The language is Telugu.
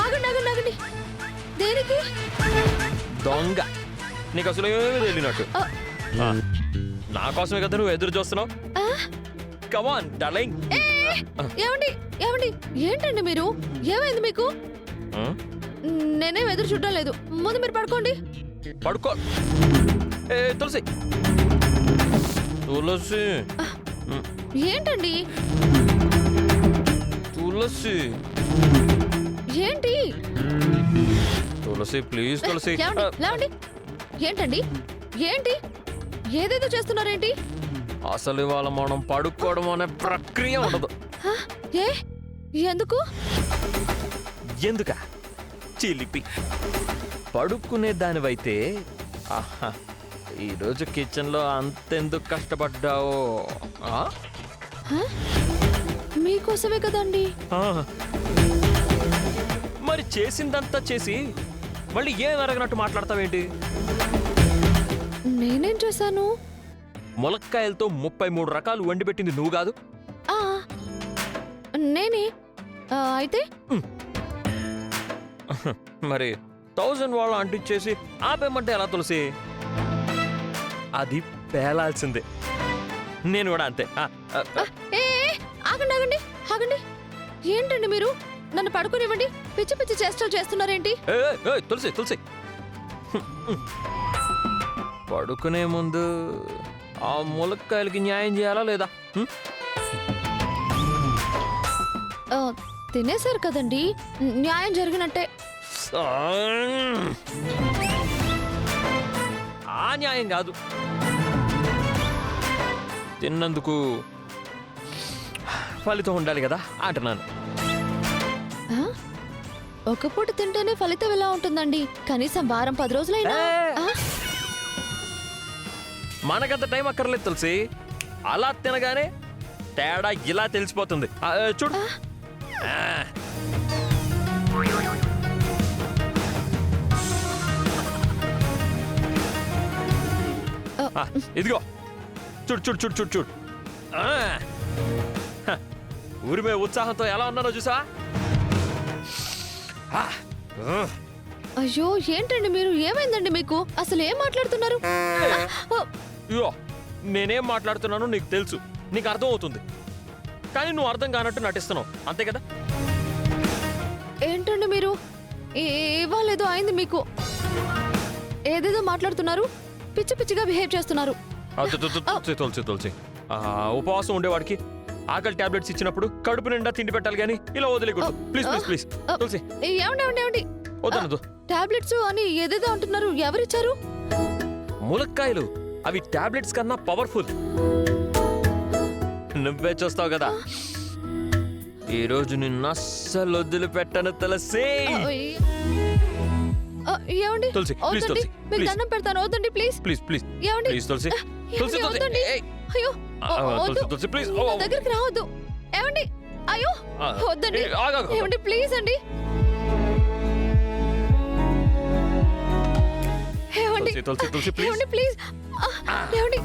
ఆగండి ఆగండి ఆగండి. దేనికి? దొంగ, నీకు అసలు ఏమీ తెలియనట్టు. నా కోసమే కదా నువ్వు ఎదురు చూస్తున్నావు. Come on darling. ఏమండి ఏమండి, ఏంటండి మీరు? ఏమైంది మీకు? నేనేం ఎదురు చూడడం లేదు. ముందు మీరు పడుకోండి. పడుకో. తులసి తులసి ఏంటండి? తులసి ఏంటి? తులసి ప్లీజ్ తులసి. లేవండి. ఏంటండి? ఏంటి ఏదేదో చేస్తున్నారేంటి? అసలు ఇవాళ మనం పడుకోవడం అనే ప్రక్రియ ఉండదు. ఏ ఎందుకు? ఎందుక చిలిపి పడుకునే దానివైతే ఈరోజు కిచెన్ లో అంతెందుకు కష్టపడ్డావో? మీకోసమే కదండి. మరి చేసిందంతా చేసి మళ్ళీ ఏం అరగనట్టు మాట్లాడతావేంటి? నేనేం చేశాను? ములక్కాయలతో 33 రకాలు వండి పెట్టింది నువ్వు కాదు? నేనే. అయితే మరి 1000 వాళ్ళు అంటించేసి ఆపేమంటే ఎలా తులసి? అది పేలాల్సిందే. నేను కూడా అంతే. ఆగండి ఆగండి ఆగండి. ఏంటండి మీరు? నన్ను పడుకోనివ్వండి. పిచ్చి పిచ్చి చేష్టలు చేస్తున్నారేంటి? తులసి తులసి, పడుకునే ముందు ఆ ములక్కాయలకి న్యాయం చేయాలా లేదా? తినేశారు కదండి, న్యాయం జరిగినట్టే. ఆ న్యాయం కాదు. తిన్నందుకు ఫలితం ఉండాలి కదా అంటున్నాను. ఒక పూట తింటేనే ఫలితం ఎలా ఉంటుందండి? కనీసం వారం 10 రోజులైనా. మనకంత టైం అక్కర్లేదు తులసి. అలా తినగానే తేడా ఇలా తెలిసిపోతుంది. చూడు. ఇదిగో చూడు చూడు చూడు చూడు చూడు. ఊరిమే ఉత్సాహంతో ఎలా ఉన్నానో చూసా? అయ్యో ఏంటండి మీరు? ఏమైందండి మీకు? అసలు ఏం మాట్లాడుతున్నారు? అయ్యో నేనేం మాట్లాడుతున్నానో నీకు తెలుసు, నీకు అర్థం అవుతుంది. కానీ నువ్వు అర్థం కానట్టు నటిస్తున్నావు, అంతే కదా? ఏంటండి మీరు? ఇవ్వాలేదో అయింది మీకు. ఏదేదో మాట్లాడుతున్నారు, పిచ్చి పిచ్చిగా బిహేవ్ చేస్తున్నారు. తులసి తులసి, ఉపవాసం ఉండేవాడికి ఆకలి టాబ్లెట్స్ ఇచ్చినప్పుడు కడుపు నిండా తిండి పెట్టాలి కానీ ఇలా వదిలేకూడదు. ప్లీజ్ ప్లీజ్ ప్లీజ్ తులసి. ఏమండి వద్దనదు. టాబ్లెట్స్ అని ఏదేదో అంటున్నారు. ఎవరిచ్చారు? ములక్కాయలు. అవి టాబ్లెట్స్ కన్నా పవర్ఫుల్. నువ్వే చూస్తావు కదా. ఈ రోజు నిన్ను అస్సలు వదిలిపెట్టను తులసి. ఏమండి? తులసి ప్లీజ్ తులసి, మీకు దండం పెడతాను. వద్దండి ప్లీజ్ ప్లీజ్ ప్లీజ్. ఏమండి? ప్లీజ్ తులసి తులసి తులసి. అయ్యో తులసి ప్లీజ్ దగ్గరికి రావద్దు. ఏమండి? అయ్యో వద్దండి. ఏమండి ప్లీజ్ అండి. ఏమండి? తులసి తులసి ప్లీజ్. ఏమండి ప్లీజ్. ఏమండి?